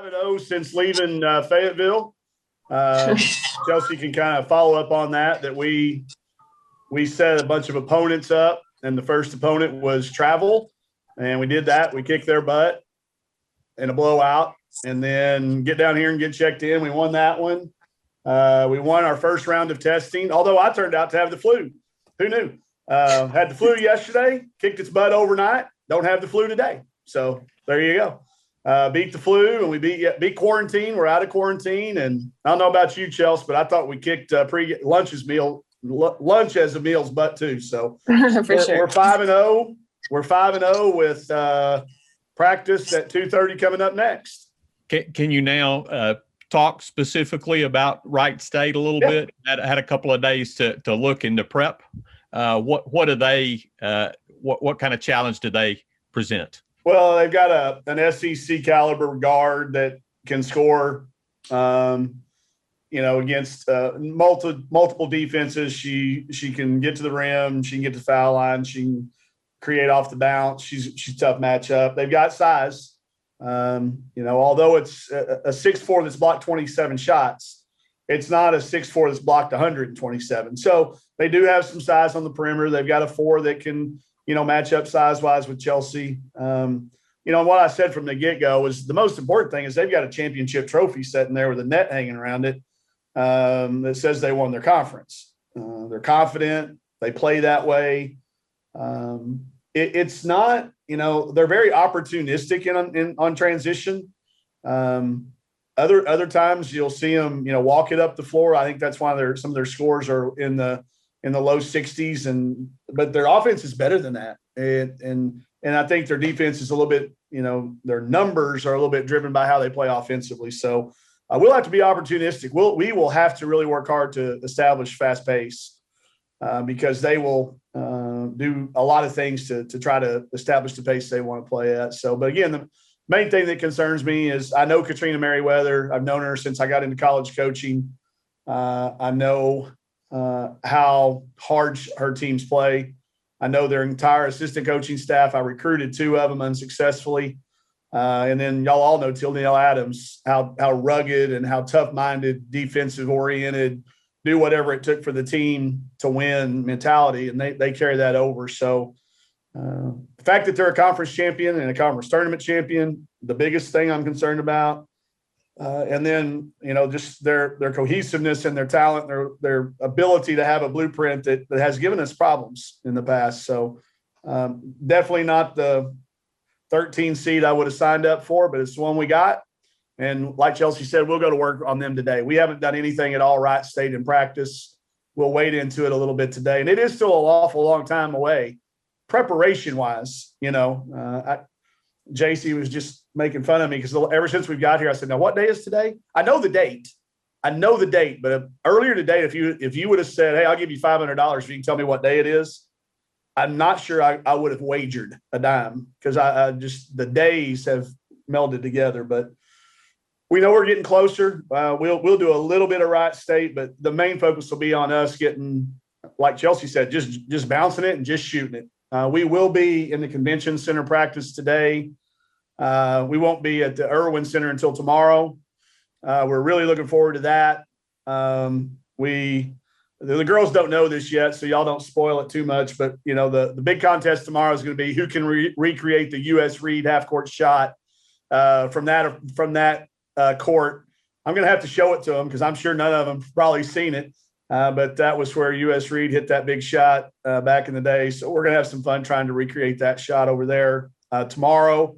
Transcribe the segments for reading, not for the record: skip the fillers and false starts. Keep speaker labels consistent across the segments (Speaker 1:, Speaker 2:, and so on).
Speaker 1: 5-0 since leaving Fayetteville. Chelsea can kind of follow up on that we set a bunch of opponents up, and the first opponent was travel, and we did that. We kicked their butt in a blowout, and then get down here and get checked in. We won that one. We won our first round of testing, although I turned out to have the flu. Who knew? Had the flu yesterday, kicked its butt overnight, don't have the flu today. So there you go. Beat the flu, and we beat quarantine. We're out of quarantine, and I don't know about you, Chelsea, but I thought we kicked lunch as a meal's butt too. So
Speaker 2: Sure.
Speaker 1: We're 5-0. We're 5-0 with practice at 2:30 coming up next.
Speaker 3: Can you now talk specifically about Wright State a little bit? Had a couple of days to look into prep. What do they? What kind of challenge do they present?
Speaker 1: Well, they've got an SEC caliber guard that can score. Against multiple defenses. She can get to the rim. She can get to the foul line. She can create off the bounce. She's a tough matchup. They've got size. Although it's a 6'4" that's blocked 27 shots, it's not a 6'4" that's blocked 127. So they do have some size on the perimeter. They've got a 4 that can, match up size-wise with Chelsea. What I said from the get-go was the most important thing is they've got a championship trophy sitting there with a net hanging around it that says they won their conference. They're confident. They play that way. It's not, they're very opportunistic on transition. Other times you'll see them, walk it up the floor. I think that's why some of their scores are in the low 60s, but their offense is better than that. And I think their defense is a little bit, their numbers are a little bit driven by how they play offensively. So we'll have to be opportunistic. We will have to really work hard to establish fast pace because they will do a lot of things to try to establish the pace they want to play at. So, but again, the main thing that concerns me is I know Katrina Merriweather. I've known her since I got into college coaching. I know how hard her teams play. I know their entire assistant coaching staff. I recruited 2 of them unsuccessfully. And then y'all all know Tilnell Adams, how rugged and how tough-minded, defensive-oriented, do whatever it took for the team to win mentality, and they carry that over. So the fact that they're a conference champion and a conference tournament champion, the biggest thing I'm concerned about. And then, just their cohesiveness and their talent, their ability to have a blueprint that has given us problems in the past. So definitely not the 13 seed I would have signed up for, but it's the one we got. And like Chelsea said, we'll go to work on them today. We haven't done anything at all Wright State in practice. We'll wade into it a little bit today. And it is still an awful long time away, preparation-wise. JC was just making fun of me because ever since we've got here, I said, now what day is today? I know the date, but earlier today, if you would have said, hey, I'll give you $500 if you can tell me what day it is, I'm not sure I would have wagered a dime because I just the days have melded together. But we know we're getting closer. We'll do a little bit of Wright State, but the main focus will be on us getting, like Chelsea said, just bouncing it and just shooting it. We will be in the convention center practice today. We won't be at the Irwin Center until tomorrow. We're really looking forward to that. The girls don't know this yet, so y'all don't spoil it too much. But, the big contest tomorrow is going to be who can recreate the U.S. Reed half-court shot from that court. I'm going to have to show it to them because I'm sure none of them have probably seen it. But that was where U.S. Reed hit that big shot back in the day. So we're going to have some fun trying to recreate that shot over there tomorrow.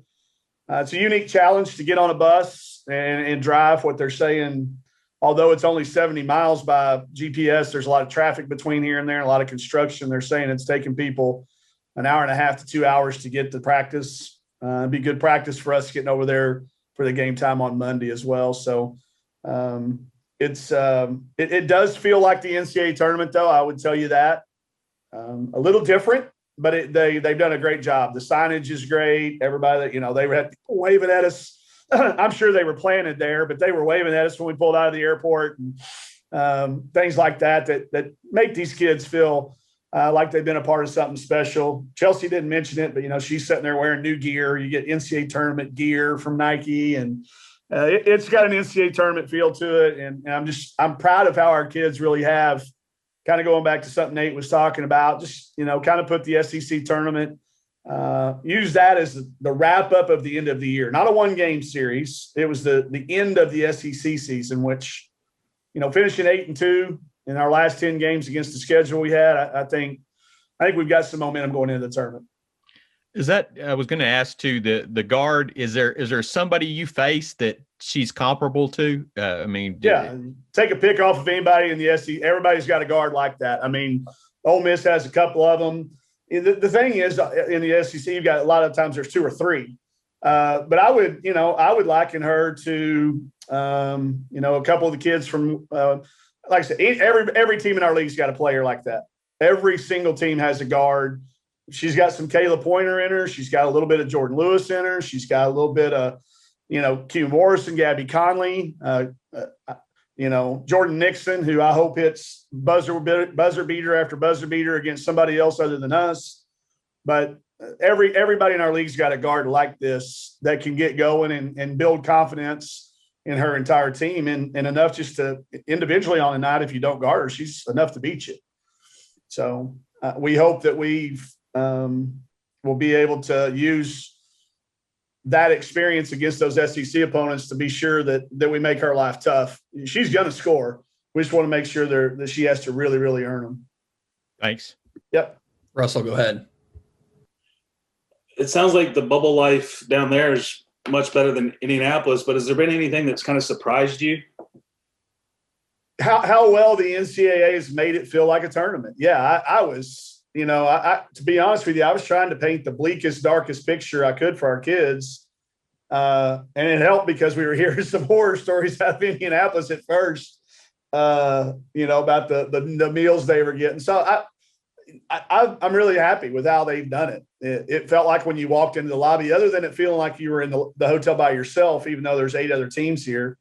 Speaker 1: It's a unique challenge to get on a bus and drive what they're saying. Although it's only 70 miles by GPS, there's a lot of traffic between here and there, a lot of construction. They're saying it's taking people an hour and a half to 2 hours to get to practice. It'd be good practice for us getting over there for the game time on Monday as well. So it does feel like the NCAA tournament, though. I would tell you that a little different, but they've done a great job. The signage is great. Everybody, they had people waving at us. I'm sure they were planted there, but they were waving at us when we pulled out of the airport and things like that make these kids feel like they've been a part of something special. Chelsea didn't mention it, but, she's sitting there wearing new gear. You get NCAA tournament gear from Nike and It's got an NCAA tournament feel to it, and I'm proud of how our kids really have. Kind of going back to something Nate was talking about, just kind of put the SEC tournament, use that as the wrap up of the end of the year. Not a 1-game series. It was the end of the SEC season, which finishing 8-2 in our last 10 games against the schedule we had. I think we've got some momentum going into the tournament.
Speaker 3: Is that I was going to ask too, the guard, is there somebody you face that she's comparable to?
Speaker 1: Take a pick off of anybody in the SEC. Everybody's got a guard like that. I mean, Ole Miss has a couple of them. The thing is, in the SEC, you've got a lot of times there's 2 or 3. But I would liken her to a couple of the kids from like I said, every team in our league's got a player like that. Every single team has a guard. She's got some Kayla Pointer in her. She's got a little bit of Jordan Lewis in her. She's got a little bit of, Q Morrison, Gabby Conley, Jordan Nixon, who I hope hits buzzer beater after buzzer beater against somebody else other than us. But everybody in our league's got a guard like this that can get going and build confidence in her entire team and enough just to individually on a night, if you don't guard her, she's enough to beat you. So we hope that we'll be able to use that experience against those SEC opponents to be sure that we make her life tough. She's going to score. We just want to make sure that she has to really, really earn them.
Speaker 3: Thanks.
Speaker 1: Yep.
Speaker 2: Russell, go ahead.
Speaker 4: It sounds like the bubble life down there is much better than Indianapolis, but has there been anything that's kind of surprised you?
Speaker 1: How well the NCAA has made it feel like a tournament. Yeah, I was – to be honest with you, I was trying to paint the bleakest, darkest picture I could for our kids. And it helped because we were hearing some horror stories out of Indianapolis at first, about the meals they were getting. So I'm really happy with how they've done it. It felt like when you walked into the lobby, other than it feeling like you were in the hotel by yourself, even though there's 8 other teams here,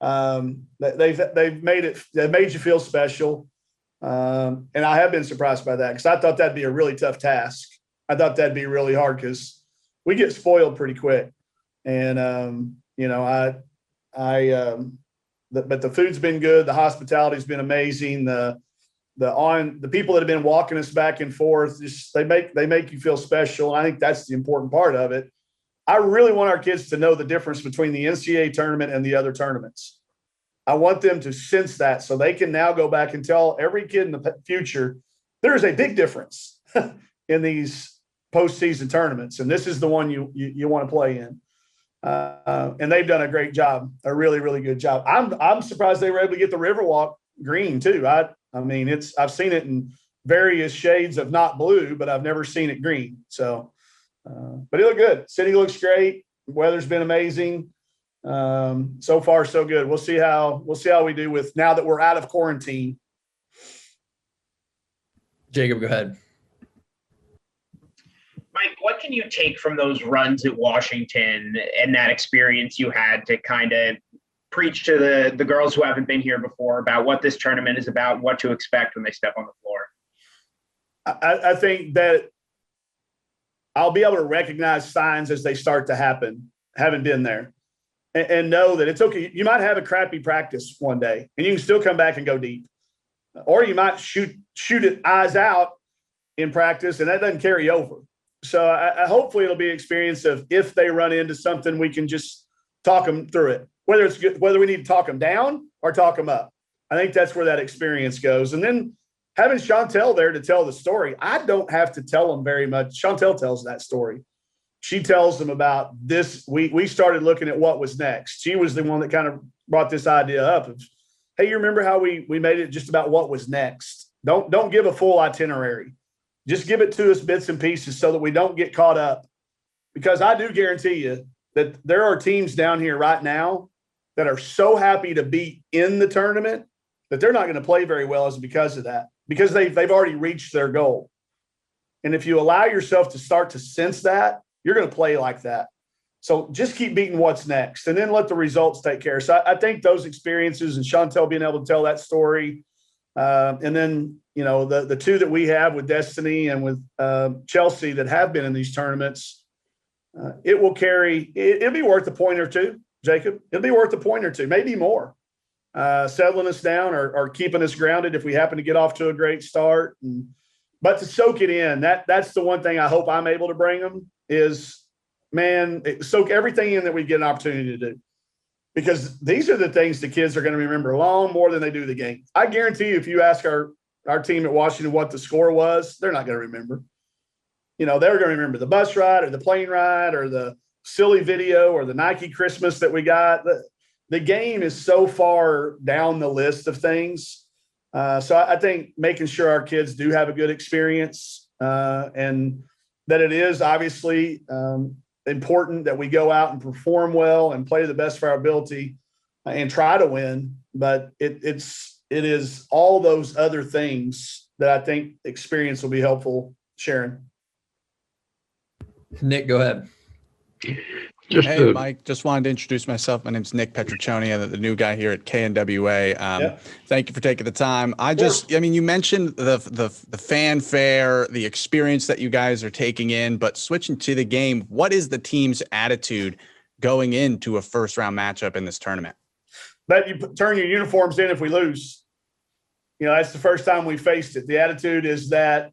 Speaker 1: they've made you feel special. And I have been surprised by that because I thought that'd be a really tough task. I thought that'd be really hard because we get spoiled pretty quick. And, but the food's been good. The hospitality's been amazing. The people that have been walking us back and forth, they make you feel special. And I think that's the important part of it. I really want our kids to know the difference between the NCAA tournament and the other tournaments. I want them to sense that so they can now go back and tell every kid in the future, there is a big difference in these postseason tournaments. And this is the one you want to play in. And they've done a great job, a really, really good job. I'm surprised they were able to get the Riverwalk green too. I've seen it in various shades of not blue, but I've never seen it green. So, but it looked good. City looks great. Weather's been amazing. So far, so good. We'll see how we do with now that we're out of quarantine.
Speaker 2: Jacob, go ahead.
Speaker 5: Mike, what can you take from those runs at Washington and that experience you had to kind of preach to the girls who haven't been here before about what this tournament is about, what to expect when they step on the floor?
Speaker 1: I think that I'll be able to recognize signs as they start to happen, having been there. And know that it's okay. You might have a crappy practice one day and you can still come back and go deep. Or you might shoot it eyes out in practice and that doesn't carry over. So hopefully it'll be an experience of if they run into something, we can just talk them through it. Whether it's good, whether we need to talk them down or talk them up. I think that's where that experience goes. And then having Chantel there to tell the story, I don't have to tell them very much. Chantel tells that story. She tells them about this. We started looking at what was next. She was the one that kind of brought this idea up of, hey, you remember how we made it just about what was next? Don't give a full itinerary. Just give it to us bits and pieces so that we don't get caught up. Because I do guarantee you that there are teams down here right now that are so happy to be in the tournament that they're not going to play very well as because of that, because they've already reached their goal. And if you allow yourself to start to sense that, you're going to play like that. So just keep beating what's next and then let the results take care. So I think those experiences and Chantel being able to tell that story, and then, the 2 that we have with Destiny and with Chelsea that have been in these tournaments, it'll be worth a point or 2 Jacob. It'll be worth a point or two, maybe more. Settling us down or keeping us grounded if we happen to get off to a great start. But to soak it in, that's the one thing I hope I'm able to bring them is, man, soak everything in that we get an opportunity to do. Because these are the things the kids are going to remember long more than they do the game. I guarantee you, if you ask our team at Washington what the score was, they're not going to remember. They're going to remember the bus ride or the plane ride or the silly video or the Nike Christmas that we got. The game is so far down the list of things. So I think making sure our kids do have a good experience and that it is obviously important that we go out and perform well and play the best for our ability and try to win. But it is all those other things that I think experience will be helpful. Sharon.
Speaker 2: Nick, go ahead.
Speaker 6: Hey, Mike, just wanted to introduce myself. My name's Nick Petriccioni, the new guy here at KNWA. Thank you for taking the time. You mentioned the fanfare, the experience that you guys are taking in, but switching to the game, what is the team's attitude going into a first-round matchup in this tournament?
Speaker 1: But you turn your uniforms in if we lose. That's the first time we faced it. The attitude is that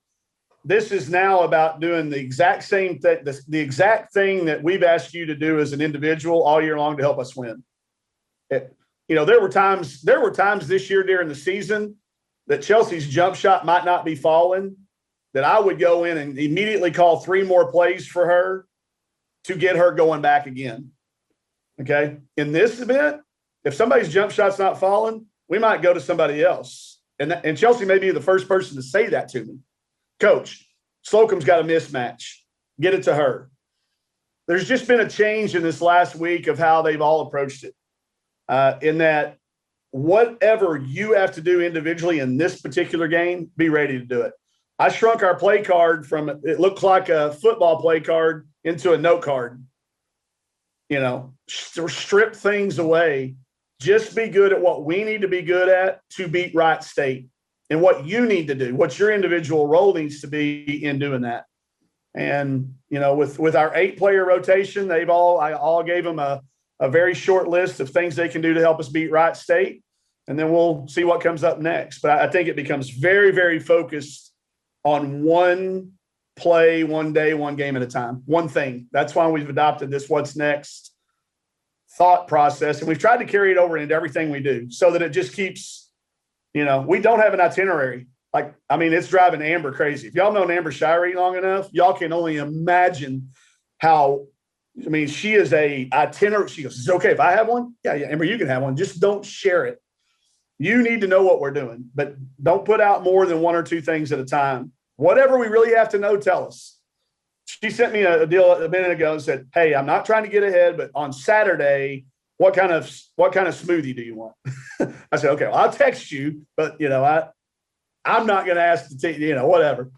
Speaker 1: this is now about doing the exact same thing, the exact thing that we've asked you to do as an individual all year long to help us win. There were times this year during the season that Chelsea's jump shot might not be falling, that I would go in and immediately call 3 more plays for her to get her going back again. Okay. In this event, if somebody's jump shot's not falling, we might go to somebody else. And Chelsea may be the first person to say that to me. Coach, Slocum's got a mismatch. Get it to her. There's just been a change in this last week of how they've all approached it. In that whatever you have to do individually in this particular game, be ready to do it. I shrunk our play card from it looked like a football play card into a note card. Strip things away. Just be good at what we need to be good at to beat Wright State. And what you need to do, what your individual role needs to be in doing that. And, with our 8-player rotation, I all gave them a very short list of things they can do to help us beat Wright State. And then we'll see what comes up next. But I think it becomes very, very focused on one play, one day, one game at a time, one thing. That's why we've adopted this what's next thought process. And we've tried to carry it over into everything we do so that it just keeps, we don't have an itinerary. It's driving Amber crazy. If y'all known Amber Shirey long enough, y'all can only imagine how, she is a itinerary. She goes, is it okay if I have one? Yeah, Amber, you can have one. Just don't share it. You need to know what we're doing, but don't put out more than 1 or 2 things at a time. Whatever we really have to know, tell us. She sent me a deal a minute ago and said, hey, I'm not trying to get ahead, but on Saturday, what kind of smoothie do you want? I said, okay, well, I'll text you, but I'm not going to ask whatever.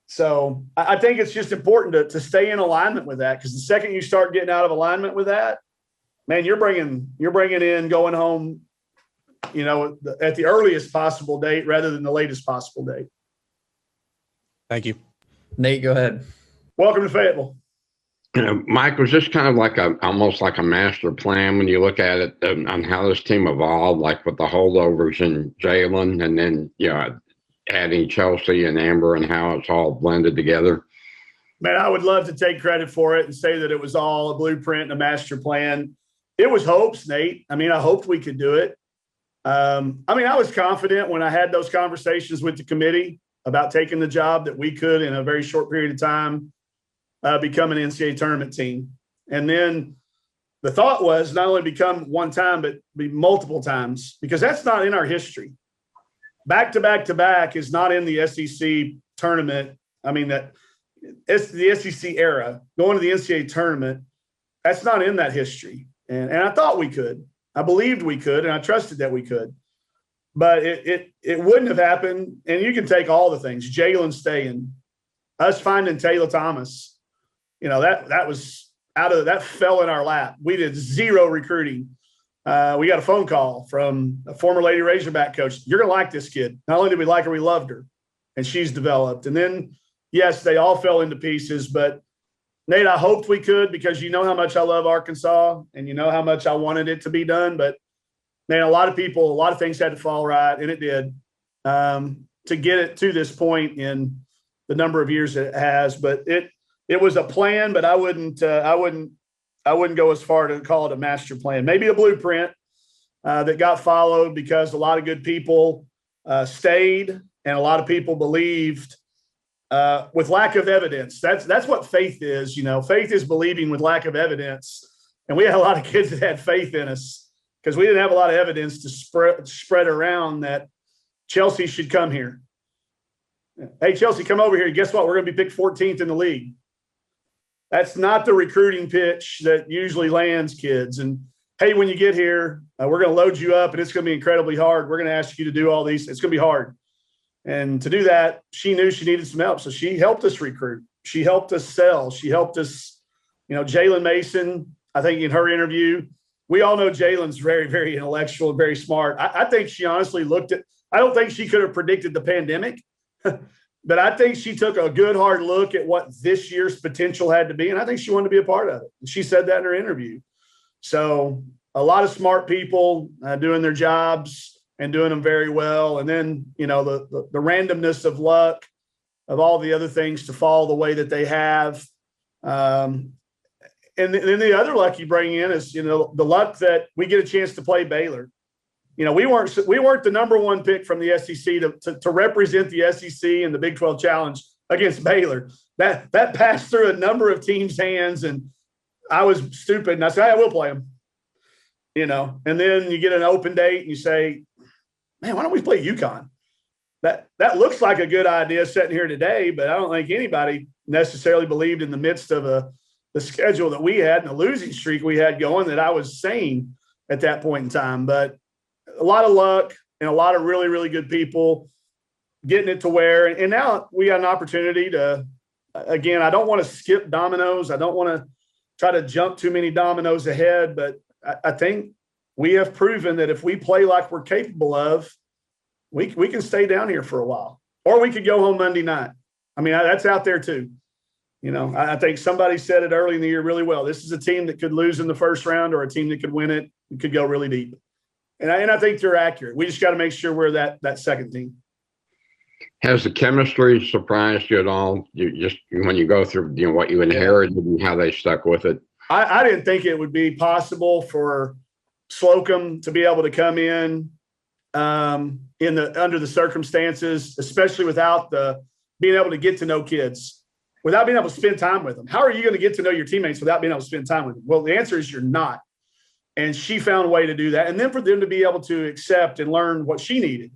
Speaker 1: So I think it's just important to stay in alignment with that, because the second you start getting out of alignment with that, man, you're bringing in going home, at the earliest possible date rather than the latest possible date.
Speaker 6: Thank you.
Speaker 2: Nate, go ahead.
Speaker 1: Welcome to Fayetteville.
Speaker 7: Mike, was this kind of like almost like a master plan when you look at it on how this team evolved, like with the holdovers and Jalen, and then adding Chelsea and Amber and how it's all blended together?
Speaker 1: Man, I would love to take credit for it and say that it was all a blueprint and a master plan. It was hopes, Nate. I hoped we could do it. I was confident when I had those conversations with the committee about taking the job that we could, in a very short period of time, become an NCAA tournament team. And then the thought was not only become one time, but be multiple times, because that's not in our history. Back to back to back is not in the SEC tournament. It's the SEC era. Going to the NCAA tournament, that's not in that history. And I thought we could. I believed we could, and I trusted that we could. But it wouldn't have happened. And you can take all the things. Jalen staying, us finding Taylor Thomas. That was that fell in our lap. We did zero recruiting. We got a phone call from a former Lady Razorback coach. You're going to like this kid. Not only did we like her, we loved her. And she's developed. And then, yes, they all fell into pieces. But Nate, I hoped we could, because you know how much I love Arkansas and you know how much I wanted it to be done. But man, a lot of things had to fall right, and it did, to get it to this point in the number of years it has. But it was a plan, but I wouldn't go as far to call it a master plan. Maybe a blueprint that got followed because a lot of good people stayed and a lot of people believed with lack of evidence. That's what faith is. Faith is believing with lack of evidence. And we had a lot of kids that had faith in us because we didn't have a lot of evidence to spread around that Chelsea should come here. Hey, Chelsea, come over here. Guess what? We're going to be picked 14th in the league. That's not the recruiting pitch that usually lands kids. And hey, when you get here, we're going to load you up and it's going to be incredibly hard. We're going to ask you to do all these. It's going to be hard. And to do that, she knew she needed some help. So she helped us recruit. She helped us sell. She helped us, Jalen Mason, I think in her interview, we all know Jalen's very, very intellectual and very smart. I think she honestly I don't think she could have predicted the pandemic, but I think she took a good hard look at what this year's potential had to be. And I think she wanted to be a part of it. And she said that in her interview. So a lot of smart people doing their jobs and doing them very well. And then, the randomness of luck, of all the other things to fall the way that they have. And then the other luck you bring in is, the luck that we get a chance to play Baylor. We weren't the number one pick from the SEC to represent the SEC in the Big 12 Challenge against Baylor. That passed through a number of teams' hands, and I was stupid. And I said, I will play them. And then you get an open date and you say, man, why don't we play UConn? That looks like a good idea sitting here today, but I don't think anybody necessarily believed in the midst of the schedule that we had and the losing streak we had going that I was sane at that point in time. But a lot of luck and a lot of really, really good people getting it to where, and now we got an opportunity to, again, I don't want to skip dominoes. I don't want to try to jump too many dominoes ahead, but I think we have proven that if we play like we're capable of, we can stay down here for a while, or we could go home Monday night. I mean, that's out there too. I think somebody said it early in the year really well. This is a team that could lose in the first round or a team that could win it and could go really deep. And I think they're accurate. We just got to make sure we're that second team.
Speaker 7: Has the chemistry surprised you at all? You just when you go through what you inherited and how they stuck with it?
Speaker 1: I didn't think it would be possible for Slocum to be able to come in under the circumstances, especially without being able to get to know kids, without being able to spend time with them. How are you going to get to know your teammates without being able to spend time with them? Well, the answer is you're not. And she found a way to do that. And then for them to be able to accept and learn what she needed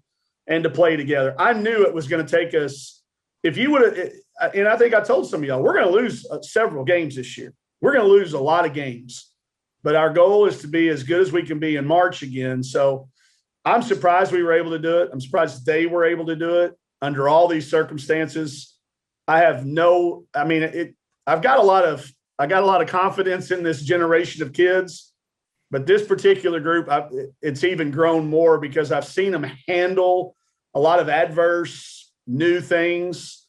Speaker 1: and to play together. I knew it was going to take us, if you would have, and I think I told some of y'all, we're going to lose several games this year. We're going to lose a lot of games, but our goal is to be as good as we can be in March again. So I'm surprised we were able to do it. I'm surprised they were able to do it under all these circumstances. I've got a lot of confidence in this generation of kids. But this particular group, it's even grown more because I've seen them handle a lot of adverse new things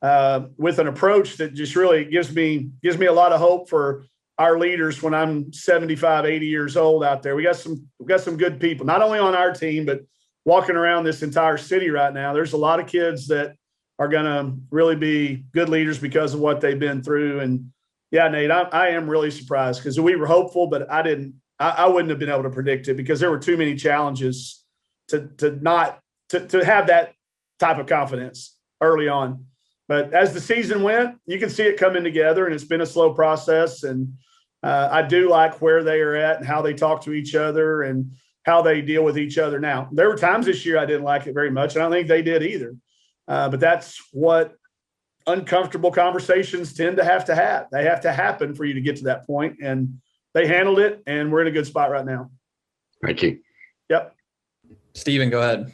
Speaker 1: with an approach that just really gives me a lot of hope for our leaders when I'm 75, 80 years old out there. We got some good people, not only on our team, but walking around this entire city right now. There's a lot of kids that are going to really be good leaders because of what they've been through. And yeah, Nate, I am really surprised because we were hopeful, but I wouldn't have been able to predict it because there were too many challenges to have that type of confidence early on. But as the season went, you can see it coming together, and it's been a slow process. And I do like where they are at and how they talk to each other and how they deal with each other now. There were times this year I didn't like it very much, and I don't think they did either. But that's what uncomfortable conversations tend to have. They have to happen for you to get to that point. And they handled it, and we're in a good spot right now.
Speaker 7: Thank you.
Speaker 1: Yep.
Speaker 2: Steven, go ahead.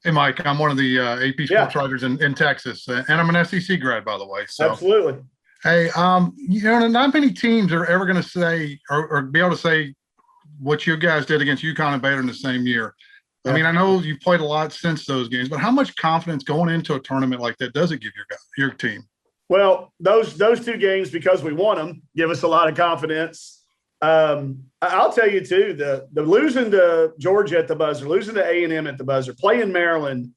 Speaker 8: Hey, Mike, I'm one of the AP sports writers in Texas, and I'm an SEC grad, by the way. So,
Speaker 1: absolutely.
Speaker 8: Hey, not many teams are ever going to say or be able to say what you guys did against UConn and Baylor in the same year. I mean, I know you've played a lot since those games, but how much confidence going into a tournament like that does it give your team?
Speaker 1: Well, those two games, because we won them, give us a lot of confidence. I'll tell you too, the losing to Georgia at the buzzer, losing to A&M at the buzzer, playing Maryland,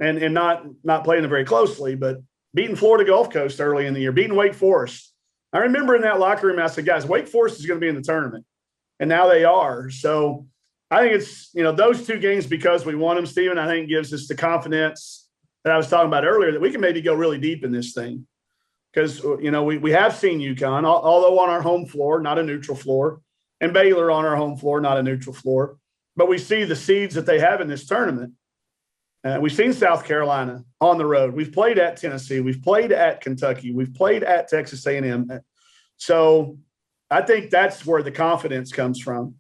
Speaker 1: and not playing them very closely, but beating Florida Gulf Coast early in the year, beating Wake Forest. I remember in that locker room, I said, guys, Wake Forest is going to be in the tournament, and now they are. So I think it's those two games, because we won them, Stephen, I think gives us the confidence that I was talking about earlier, that we can maybe go really deep in this thing. Because, we have seen UConn, although on our home floor, not a neutral floor, and Baylor on our home floor, not a neutral floor. But we see the seeds that they have in this tournament. We've seen South Carolina on the road. We've played at Tennessee. We've played at Kentucky. We've played at Texas A&M. So I think that's where the confidence comes from.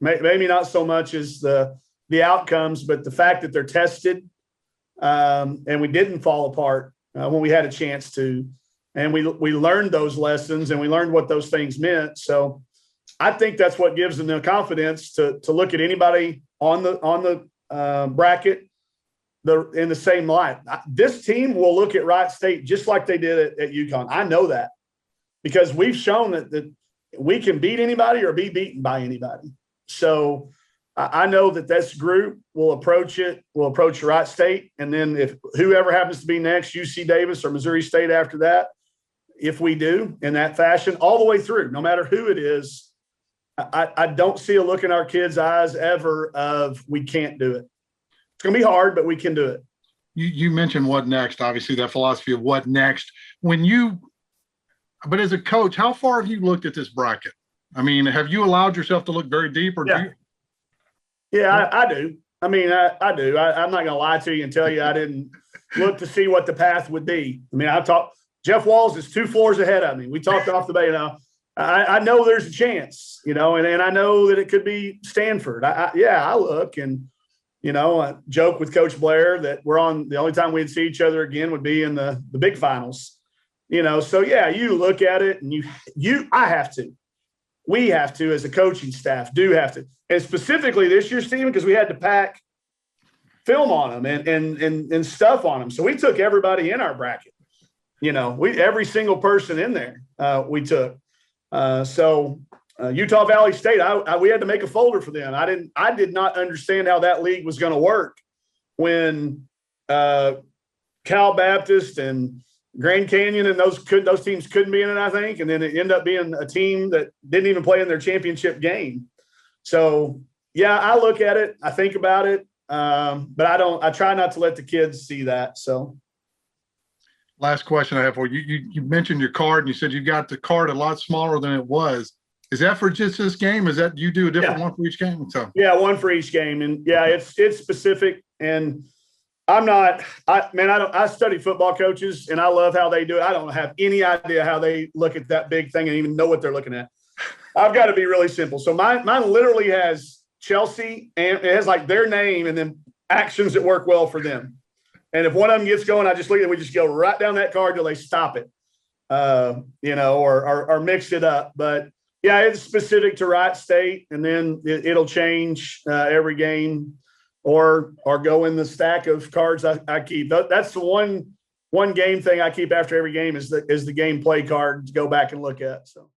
Speaker 1: Maybe not so much as the outcomes, but the fact that they're tested, and we didn't fall apart when we had a chance to. And we learned those lessons, and we learned what those things meant. So I think that's what gives them the confidence to look at anybody on the bracket in the same light. This team will look at Wright State just like they did at UConn. I know that, because we've shown that we can beat anybody or be beaten by anybody. So I know that this group will approach Wright State, and then if whoever happens to be next, UC Davis or Missouri State after that, if we do in that fashion all the way through, no matter who it is, I don't see a look in our kids' eyes ever of we can't do it. It's going to be hard, but we can do it.
Speaker 8: You mentioned what next, obviously that philosophy of what next. But as a coach, how far have you looked at this bracket? I mean, have you allowed yourself to look very deep, or
Speaker 1: Yeah, I do. I mean, I do. I'm not going to lie to you and tell you I didn't look to see what the path would be. I mean, Jeff Walls is 2 floors ahead of me. We talked off the bay. I know there's a chance, and I know that it could be Stanford. I look and, I joke with Coach Blair that the only time we'd see each other again would be in the big finals, So yeah, you look at it and we have to, as a coaching staff, and specifically this year, Stephen, because we had to pack film on them and stuff on them. So we took everybody in our bracket. Every single person in there, we took. So Utah Valley State, we had to make a folder for them. I did not understand how that league was going to work when Cal Baptist and Grand Canyon and those teams couldn't be in it, I think. And then it ended up being a team that didn't even play in their championship game. So yeah, I look at it, I think about it. But I try not to let the kids see that. So.
Speaker 8: Last question I have for you. You mentioned your card, and you said you got the card a lot smaller than it was. Is that for just this game? Is that you do a different one for each game? So
Speaker 1: yeah, one for each game, and yeah, it's specific. And I study football coaches, and I love how they do it. I don't have any idea how they look at that big thing and even know what they're looking at. I've got to be really simple. So mine literally has Chelsea, and it has like their name and then actions that work well for them. And if one of them gets going, I just look at we just go right down that card till they stop it, or mix it up. But yeah, it's specific to Wright State, and then it'll change every game, or go in the stack of cards I keep. That's the one game thing I keep after every game is the game play card to go back and look at. So.